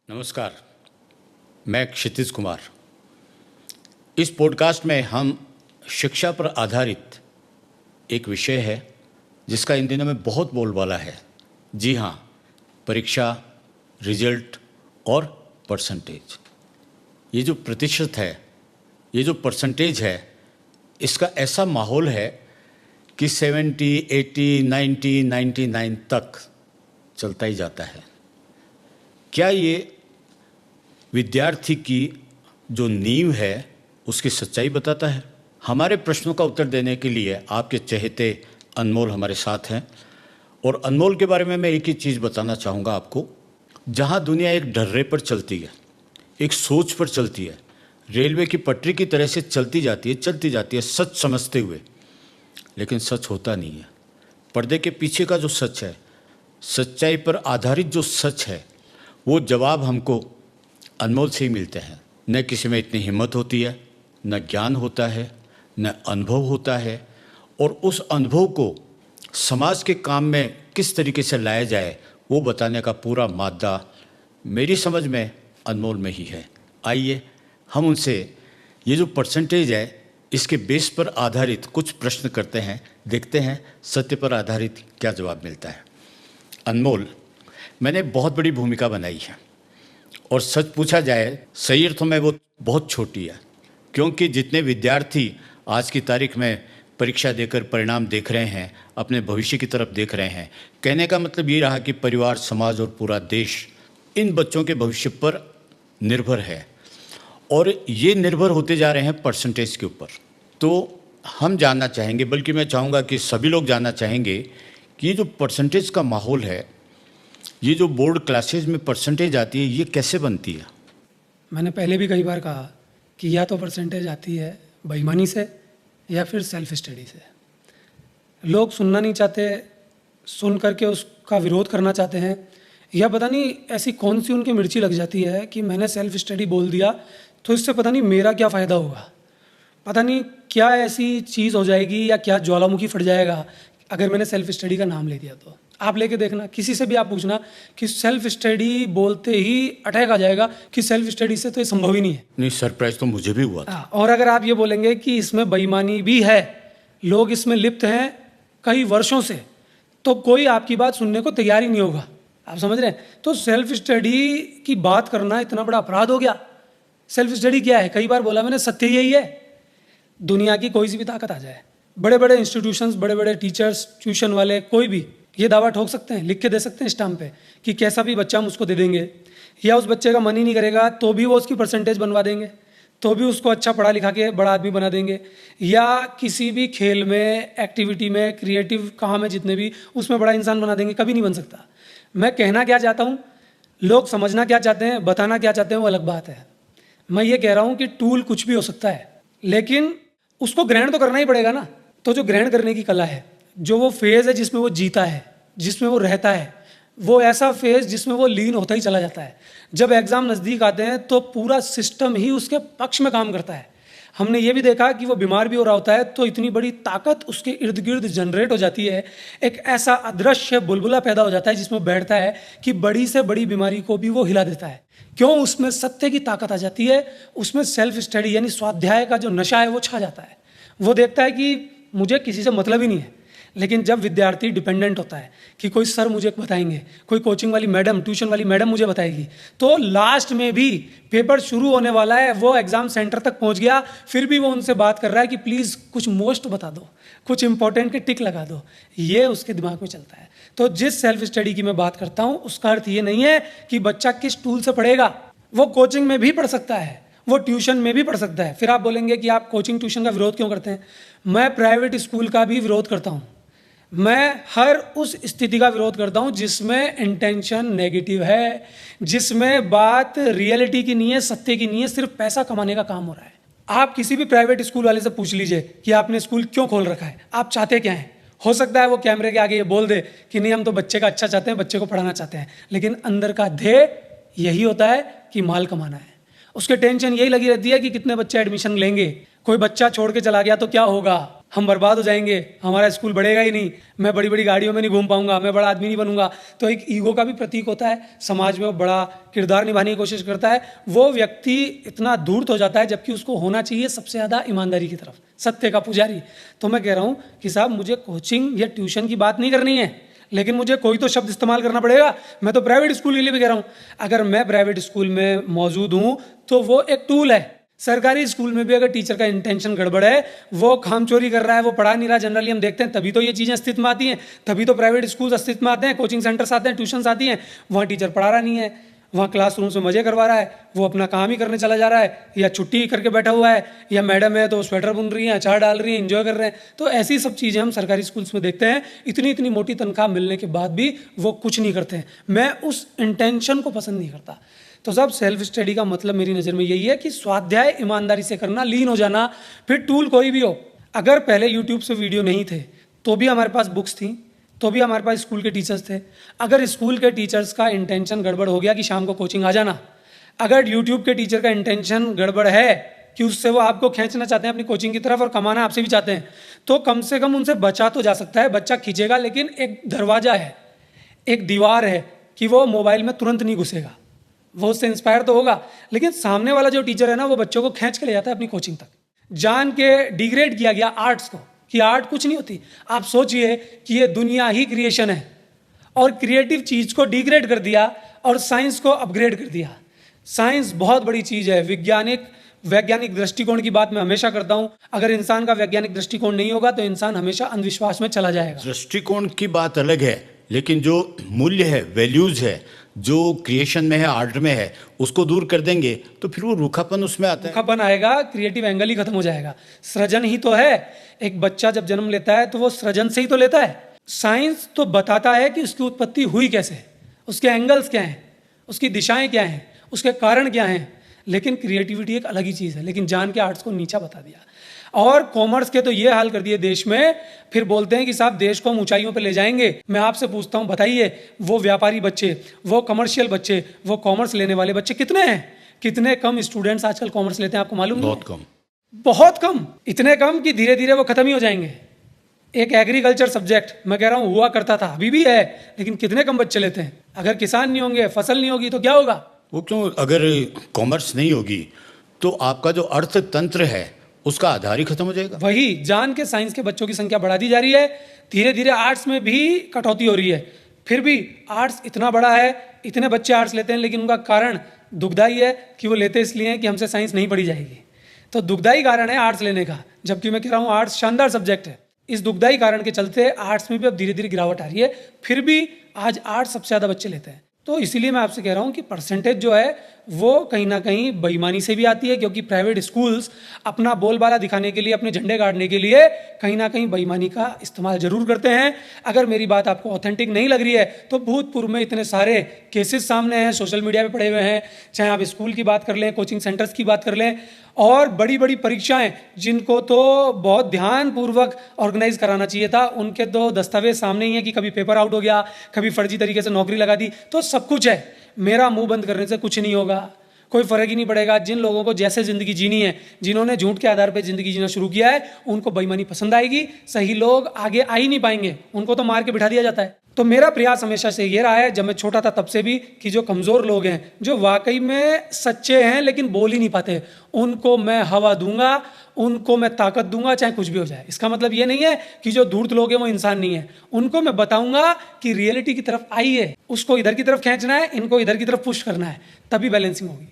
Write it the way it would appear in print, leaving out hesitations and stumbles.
नमस्कार, मैं क्षितिज कुमार। इस पॉडकास्ट में हम शिक्षा पर आधारित एक विषय है जिसका इन दिनों में बहुत बोलबाला है। जी हाँ, परीक्षा, रिजल्ट और परसेंटेज। ये जो प्रतिशत है, ये जो परसेंटेज है, इसका ऐसा माहौल है कि 70, 80, 90, 99 तक चलता ही जाता है। क्या ये विद्यार्थी की जो नींव है उसकी सच्चाई बताता है? हमारे प्रश्नों का उत्तर देने के लिए आपके चहेते अनमोल हमारे साथ हैं। और अनमोल के बारे में मैं एक ही चीज़ बताना चाहूँगा आपको। जहाँ दुनिया एक ढर्रे पर चलती है, एक सोच पर चलती है, रेलवे की पटरी की तरह से चलती जाती है सच समझते हुए, लेकिन सच होता नहीं है। पर्दे के पीछे का जो सच है, सच्चाई पर आधारित जो सच है, वो जवाब हमको अनमोल से ही मिलते हैं। न किसी में इतनी हिम्मत होती है, न ज्ञान होता है, न अनुभव होता है, और उस अनुभव को समाज के काम में किस तरीके से लाया जाए वो बताने का पूरा मादा मेरी समझ में अनमोल में ही है। आइए हम उनसे ये जो परसेंटेज है इसके बेस पर आधारित कुछ प्रश्न करते हैं, देखते हैं सत्य पर आधारित क्या जवाब मिलता है। अनमोल, मैंने बहुत बड़ी भूमिका बनाई है और सच पूछा जाए सही अर्थों में वो बहुत छोटी है, क्योंकि जितने विद्यार्थी आज की तारीख में परीक्षा देकर परिणाम देख रहे हैं, अपने भविष्य की तरफ देख रहे हैं, कहने का मतलब ये रहा कि परिवार, समाज और पूरा देश इन बच्चों के भविष्य पर निर्भर है और ये निर्भर होते जा रहे हैं परसेंटेज के ऊपर। तो हम जानना चाहेंगे, बल्कि मैं चाहूँगा कि सभी लोग जानना चाहेंगे कि ये जो परसेंटेज का माहौल है, ये जो बोर्ड क्लासेज में परसेंटेज आती है, ये कैसे बनती है? मैंने पहले भी कई बार कहा कि या तो परसेंटेज आती है बेईमानी से या फिर सेल्फ स्टडी से। लोग सुनना नहीं चाहते, सुन करके उसका विरोध करना चाहते हैं, या पता नहीं ऐसी कौन सी उनकी मिर्ची लग जाती है कि मैंने सेल्फ स्टडी बोल दिया तो इससे पता नहीं मेरा क्या फ़ायदा होगा, पता नहीं क्या ऐसी चीज़ हो जाएगी या क्या ज्वालामुखी फट जाएगा अगर मैंने सेल्फ स्टडी का नाम ले दिया। तो आप लेके देखना, किसी से भी आप पूछना कि सेल्फ स्टडी बोलते ही अटैक आ जाएगा कि सेल्फ स्टडी से तो ये संभव ही नहीं है। नहीं, सरप्राइज तो मुझे भी हुआ था। और अगर आप ये बोलेंगे कि इसमें बेईमानी भी है, लोग इसमें लिप्त हैं कई वर्षों से, तो कोई आपकी बात सुनने को तैयार ही नहीं होगा। आप समझ रहे हैं? तो सेल्फ स्टडी की बात करना इतना बड़ा अपराध हो गया। सेल्फ स्टडी क्या है? कई बार बोला मैंने, सत्य यही है। दुनिया की कोई सी भी ताकत आ जाए, बड़े बड़े इंस्टीट्यूशंस, बड़े बड़े टीचर्स, ट्यूशन वाले, कोई भी ये दावा ठोक सकते हैं, लिख के दे सकते हैं स्टाम्प पे कि कैसा भी बच्चा हम उसको दे देंगे, या उस बच्चे का मन ही नहीं करेगा तो भी वो उसकी परसेंटेज बनवा देंगे, तो भी उसको अच्छा पढ़ा लिखा के बड़ा आदमी बना देंगे, या किसी भी खेल में, एक्टिविटी में, क्रिएटिव काम है जितने भी, उसमें बड़ा इंसान बना देंगे। कभी नहीं बन सकता। मैं कहना क्या चाहता हूँ, लोग समझना क्या चाहते हैं, बताना क्या चाहते हैं, वो अलग बात है। मैं ये कह रहा हूँ कि टूल कुछ भी हो सकता है, लेकिन उसको ग्रहण तो करना ही पड़ेगा ना। तो जो ग्रहण करने की कला है, जो वो फेज़ है जिसमें वो जीता है, जिसमें वो रहता है, वो ऐसा फेज़ जिसमें वो लीन होता ही चला जाता है। जब एग्ज़ाम नज़दीक आते हैं तो पूरा सिस्टम ही उसके पक्ष में काम करता है। हमने ये भी देखा कि वो बीमार भी हो रहा होता है तो इतनी बड़ी ताकत उसके इर्द गिर्द जनरेट हो जाती है, एक ऐसा अदृश्य बुलबुला पैदा हो जाता है जिसमें बैठता है कि बड़ी से बड़ी बीमारी को भी वो हिला देता है। क्यों? उसमें सत्य की ताकत आ जाती है, उसमें सेल्फ स्टडी यानी स्वाध्याय का जो नशा है वो छा जाता है। वो देखता है कि मुझे किसी से मतलब ही नहीं है। लेकिन जब विद्यार्थी डिपेंडेंट होता है कि कोई सर मुझे बताएंगे, कोई कोचिंग वाली मैडम, ट्यूशन वाली मैडम मुझे बताएगी, तो लास्ट में भी पेपर शुरू होने वाला है, वो एग्ज़ाम सेंटर तक पहुंच गया, फिर भी वो उनसे बात कर रहा है कि प्लीज़ कुछ मोस्ट बता दो, कुछ इंपॉर्टेंट के टिक लगा दो। ये उसके दिमाग में चलता है। तो जिस सेल्फ स्टडी की मैं बात करता हूँ उसका अर्थ ये नहीं है कि बच्चा किस टूल से पढ़ेगा। वो कोचिंग में भी पढ़ सकता है, वो ट्यूशन में भी पढ़ सकता है। फिर आप बोलेंगे कि आप कोचिंग ट्यूशन का विरोध क्यों करते हैं? मैं प्राइवेट स्कूल का भी विरोध करता हूँ। मैं हर उस स्थिति का विरोध करता हूँ जिसमें इंटेंशन नेगेटिव है, जिसमें बात रियलिटी की नहीं है, सत्य की नहीं है, सिर्फ पैसा कमाने का काम हो रहा है। आप किसी भी प्राइवेट स्कूल वाले से पूछ लीजिए कि आपने स्कूल क्यों खोल रखा है, आप चाहते क्या हैं? हो सकता है वो कैमरे के आगे ये बोल दे कि नहीं, हम तो बच्चे का अच्छा चाहते हैं, बच्चे को पढ़ाना चाहते हैं, लेकिन अंदर का ध्येय यही होता है कि माल कमाना है। उसके टेंशन यही लगी रहती है कि कितने बच्चे एडमिशन लेंगे, कोई बच्चा छोड़ के चला गया तो क्या होगा, हम बर्बाद हो जाएंगे, हमारा स्कूल बढ़ेगा ही नहीं, मैं बड़ी बड़ी गाड़ियों में नहीं घूम पाऊंगा, मैं बड़ा आदमी नहीं बनूंगा। तो एक ईगो का भी प्रतीक होता है, समाज में वो बड़ा किरदार निभाने की कोशिश करता है। वो व्यक्ति इतना धूर्त हो जाता है, जबकि उसको होना चाहिए सबसे ज़्यादा ईमानदारी की तरफ, सत्य का पुजारी। तो मैं कह रहा हूँ कि साहब मुझे कोचिंग या ट्यूशन की बात नहीं करनी है, लेकिन मुझे कोई तो शब्द इस्तेमाल करना पड़ेगा। मैं तो प्राइवेट स्कूल के लिए भी कह रहा हूँ, अगर मैं प्राइवेट स्कूल में मौजूद हूँ तो वो एक टूल है। सरकारी स्कूल में भी अगर टीचर का इंटेंशन गड़बड़ है, वो काम चोरी कर रहा है, वो पढ़ा नहीं रहा, जनरली हम देखते हैं, तभी तो ये चीज़ें अस्तित्व में आती हैं, तभी तो प्राइवेट स्कूल अस्तित्व में आते हैं, कोचिंग सेंटर्स आते हैं, ट्यूशन्स आती हैं। वहाँ टीचर पढ़ा रहा नहीं है, वहाँ क्लासरूम से मजे करवा रहा है, वो अपना काम ही करने चला जा रहा है, या छुट्टी करके बैठा हुआ है, या मैडम है तो स्वेटर बुन रही हैं, अचार डाल रही हैं, एंजॉय कर रहे हैं। तो ऐसी सब चीज़ें हम सरकारी स्कूल्स में देखते हैं। इतनी इतनी मोटी तनख्वाह मिलने के बाद भी वो कुछ नहीं करते हैं। मैं उस इंटेंशन को पसंद नहीं करता। तो सब सेल्फ स्टडी का मतलब मेरी नज़र में यही है कि स्वाध्याय ईमानदारी से करना, लीन हो जाना, फिर टूल कोई भी हो। अगर पहले यूट्यूब से वीडियो नहीं थे तो भी हमारे पास बुक्स थी, तो भी हमारे पास स्कूल के टीचर्स थे। अगर स्कूल के टीचर्स का इंटेंशन गड़बड़ हो गया कि शाम को कोचिंग आ जाना, अगर यूट्यूब के टीचर का इंटेंशन गड़बड़ है कि उससे वो आपको खींचना चाहते हैं अपनी कोचिंग की तरफ और कमाना आपसे भी चाहते हैं, तो कम से कम उनसे बचा तो जा सकता है। बच्चा खींचेगा, लेकिन एक दरवाज़ा है, एक दीवार है कि वो मोबाइल में तुरंत नहीं घुसेगा, वो उससे इंस्पायर तो होगा। लेकिन सामने वाला जो टीचर है ना, वो बच्चों को खींच के ले जाता है अपनी कोचिंग तक। जान के डिग्रेड किया गया आर्ट्स को कि आर्ट कुछ नहीं होती। आप सोचिए कि ये दुनिया ही क्रिएशन है, और क्रिएटिव चीज़ को डिग्रेड कर दिया और साइंस को अपग्रेड कर दिया। साइंस बहुत बड़ी चीज़ है। वैज्ञानिक दृष्टिकोण की बात मैं हमेशा करता हूँ। अगर इंसान का वैज्ञानिक दृष्टिकोण नहीं होगा तो इंसान हमेशा अंधविश्वास में चला जाएगा। दृष्टिकोण की बात अलग है, लेकिन जो मूल्य है, वैल्यूज़ है, जो क्रिएशन में है, आर्ट में है, उसको दूर कर देंगे तो फिर वो रूखापन उसमें आता है। रूखापन आएगा, क्रिएटिव एंगल ही खत्म हो जाएगा। सृजन ही तो है। एक बच्चा जब जन्म लेता है तो वो सृजन से ही तो लेता है। साइंस तो बताता है कि उसकी उत्पत्ति हुई कैसे, उसके एंगल्स क्या हैं, उसकी दिशाएं क्या हैं, उसके कारण क्या हैं। लेकिन क्रिएटिविटी एक अलग ही चीज़ है। लेकिन जान के आर्ट्स को नीचा बता दिया, और कॉमर्स के तो ये हाल कर दिए देश में। फिर बोलते हैं कि साहब देश को हम ऊंचाइयों पे ले जाएंगे। मैं आपसे पूछता हूँ, बताइए वो व्यापारी बच्चे, वो कमर्शियल बच्चे, वो कॉमर्स लेने वाले बच्चे कितने हैं? कितने कम स्टूडेंट्स आजकल कॉमर्स लेते हैं, आपको मालूम? बहुत कम, बहुत कम। इतने कम कि धीरे धीरे वो खत्म ही हो जाएंगे। एक एग्रीकल्चर सब्जेक्ट मैं कह रहा हूँ हुआ करता था, अभी भी है, लेकिन कितने कम बच्चे लेते हैं। अगर किसान नहीं होंगे, फसल नहीं होगी तो क्या होगा? वो क्यों? अगर कॉमर्स नहीं होगी तो आपका जो अर्थतंत्र है उसका आधार ही खत्म हो जाएगा। वही जान के साइंस के बच्चों की संख्या बढ़ा दी जा रही है। धीरे धीरे आर्ट्स में भी कटौती हो रही है। फिर भी आर्ट्स इतना बड़ा है, इतने बच्चे आर्ट्स लेते हैं, लेकिन उनका कारण दुखदाई है कि वो लेते इसलिए हैं कि हमसे साइंस नहीं पढ़ी जाएगी। तो दुखदाई कारण है आर्ट्स लेने का, जबकि मैं कह रहा हूँ आर्ट्स शानदार सब्जेक्ट है। इस दुखदाई कारण के चलते आर्ट्स में भी अब धीरे धीरे गिरावट आ रही है। फिर भी आज आर्ट्स सबसे ज़्यादा बच्चे लेते हैं। तो इसीलिए मैं आपसे कह रहा हूँ कि परसेंटेज जो है वो कहीं ना कहीं बेईमानी से भी आती है, क्योंकि प्राइवेट स्कूल्स अपना बोलबाला दिखाने के लिए, अपने झंडे गाड़ने के लिए कहीं ना कहीं बेईमानी का इस्तेमाल जरूर करते हैं। अगर मेरी बात आपको ऑथेंटिक नहीं लग रही है तो भूतपूर्व में इतने सारे केसेस सामने हैं, सोशल मीडिया पे पड़े हुए हैं। चाहे आप स्कूल की बात कर लें, कोचिंग सेंटर्स की बात कर लें, और बड़ी बड़ी परीक्षाएं जिनको तो बहुत ध्यानपूर्वक ऑर्गेनाइज कराना चाहिए था, उनके तो दस्तावेज सामने ही है कि कभी पेपर आउट हो गया, कभी फर्जी तरीके से नौकरी लगा दी। तो सब कुछ है। मेरा मुंह बंद करने से कुछ नहीं होगा, कोई फर्क ही नहीं पड़ेगा। जिन लोगों को जैसे ज़िंदगी जीनी है, जिन्होंने झूठ के आधार पर ज़िंदगी जीना शुरू किया है, उनको बेईमानी पसंद आएगी। सही लोग आगे आ ही नहीं पाएंगे, उनको तो मार के बिठा दिया जाता है। तो मेरा प्रयास हमेशा से ये रहा है, जब मैं छोटा था तब से भी, कि जो कमज़ोर लोग हैं, जो वाकई में सच्चे हैं लेकिन बोल ही नहीं पाते, उनको मैं हवा दूंगा, उनको मैं ताकत दूंगा, चाहे कुछ भी हो जाए। इसका मतलब ये नहीं है कि जो धूर्त लोग हैं वो इंसान नहीं है। उनको मैं बताऊंगा कि रियलिटी की तरफ आइए, उसको इधर की तरफ खींचना है, इनको इधर की तरफ पुश करना है, तभी बैलेंसिंग होगी।